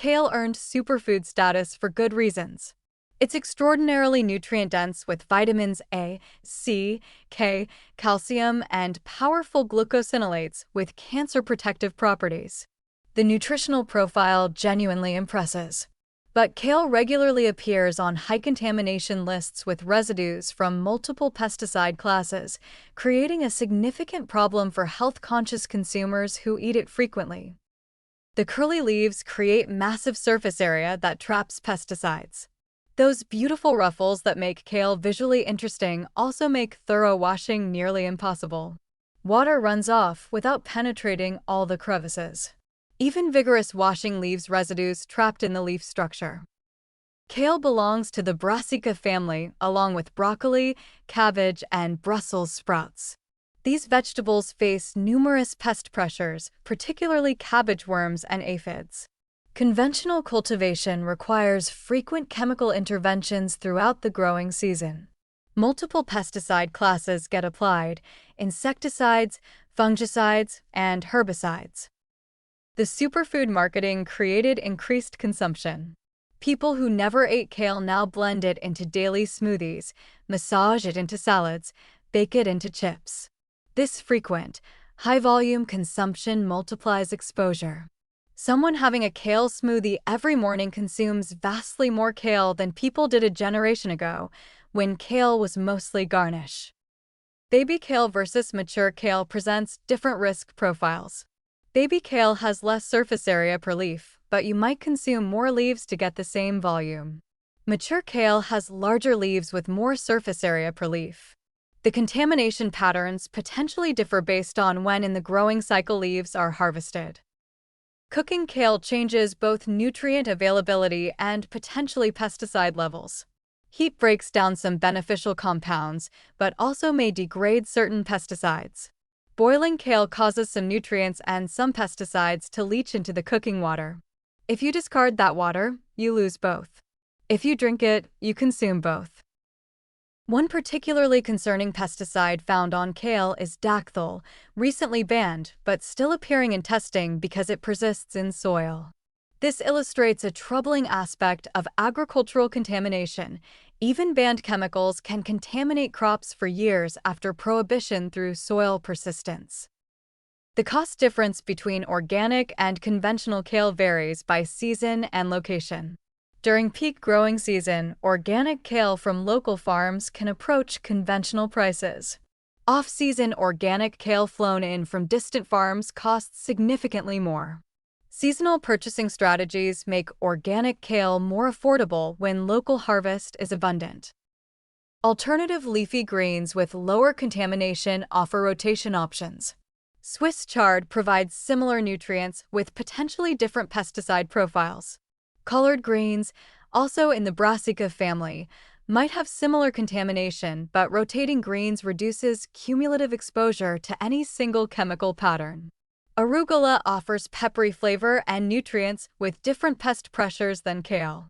Kale earned superfood status for good reasons. It's extraordinarily nutrient-dense with vitamins A, C, K, calcium, and powerful glucosinolates with cancer-protective properties. The nutritional profile genuinely impresses. But kale regularly appears on high contamination lists with residues from multiple pesticide classes, creating a significant problem for health-conscious consumers who eat it frequently. The curly leaves create massive surface area that traps pesticides. Those beautiful ruffles that make kale visually interesting also make thorough washing nearly impossible. Water runs off without penetrating all the crevices. Even vigorous washing leaves residues trapped in the leaf structure. Kale belongs to the Brassica family along with broccoli, cabbage, and Brussels sprouts. These vegetables face numerous pest pressures, particularly cabbage worms and aphids. Conventional cultivation requires frequent chemical interventions throughout the growing season. Multiple pesticide classes get applied: insecticides, fungicides, and herbicides. The superfood marketing created increased consumption. People who never ate kale now blend it into daily smoothies, massage it into salads, bake it into chips. This frequent, high-volume consumption multiplies exposure. Someone having a kale smoothie every morning consumes vastly more kale than people did a generation ago, when kale was mostly garnish. Baby kale versus mature kale presents different risk profiles. Baby kale has less surface area per leaf, but you might consume more leaves to get the same volume. Mature kale has larger leaves with more surface area per leaf. The contamination patterns potentially differ based on when in the growing cycle leaves are harvested. Cooking kale changes both nutrient availability and potentially pesticide levels. Heat breaks down some beneficial compounds, but also may degrade certain pesticides. Boiling kale causes some nutrients and some pesticides to leach into the cooking water. If you discard that water, you lose both. If you drink it, you consume both. One particularly concerning pesticide found on kale is dactyl, recently banned but still appearing in testing because it persists in soil. This illustrates a troubling aspect of agricultural contamination. Even banned chemicals can contaminate crops for years after prohibition through soil persistence. The cost difference between organic and conventional kale varies by season and location. During peak growing season, organic kale from local farms can approach conventional prices. Off-season organic kale flown in from distant farms costs significantly more. Seasonal purchasing strategies make organic kale more affordable when local harvest is abundant. Alternative leafy greens with lower contamination offer rotation options. Swiss chard provides similar nutrients with potentially different pesticide profiles. Colored greens, also in the Brassica family, might have similar contamination, but rotating greens reduces cumulative exposure to any single chemical pattern. Arugula offers peppery flavor and nutrients with different pest pressures than kale.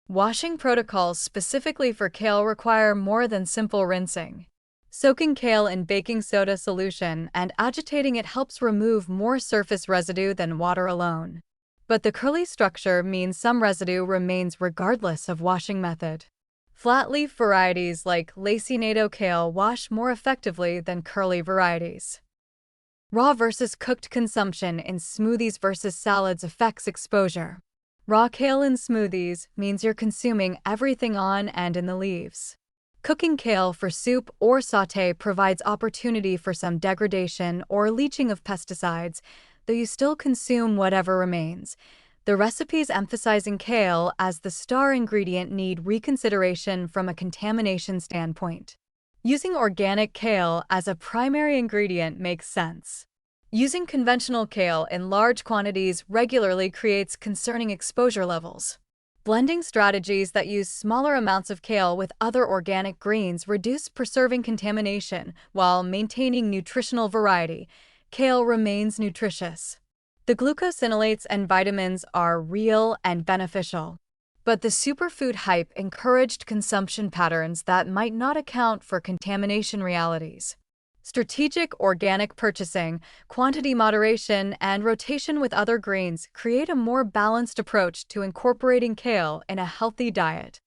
Washing protocols specifically for kale require more than simple rinsing. Soaking kale in baking soda solution and agitating it helps remove more surface residue than water alone. But the curly structure means some residue remains regardless of washing method. Flat leaf varieties like lacinato kale wash more effectively than curly varieties. Raw versus cooked consumption in smoothies versus salads affects exposure. Raw kale in smoothies means you're consuming everything on and in the leaves. Cooking kale for soup or sauté provides opportunity for some degradation or leaching of pesticides, though you still consume whatever remains. The recipes emphasizing kale as the star ingredient need reconsideration from a contamination standpoint. Using organic kale as a primary ingredient makes sense. Using conventional kale in large quantities regularly creates concerning exposure levels. Blending strategies that use smaller amounts of kale with other organic greens reduce preserving contamination while maintaining nutritional variety. Kale remains nutritious. The glucosinolates and vitamins are real and beneficial. But the superfood hype encouraged consumption patterns that might not account for contamination realities. Strategic organic purchasing, quantity moderation, and rotation with other greens create a more balanced approach to incorporating kale in a healthy diet.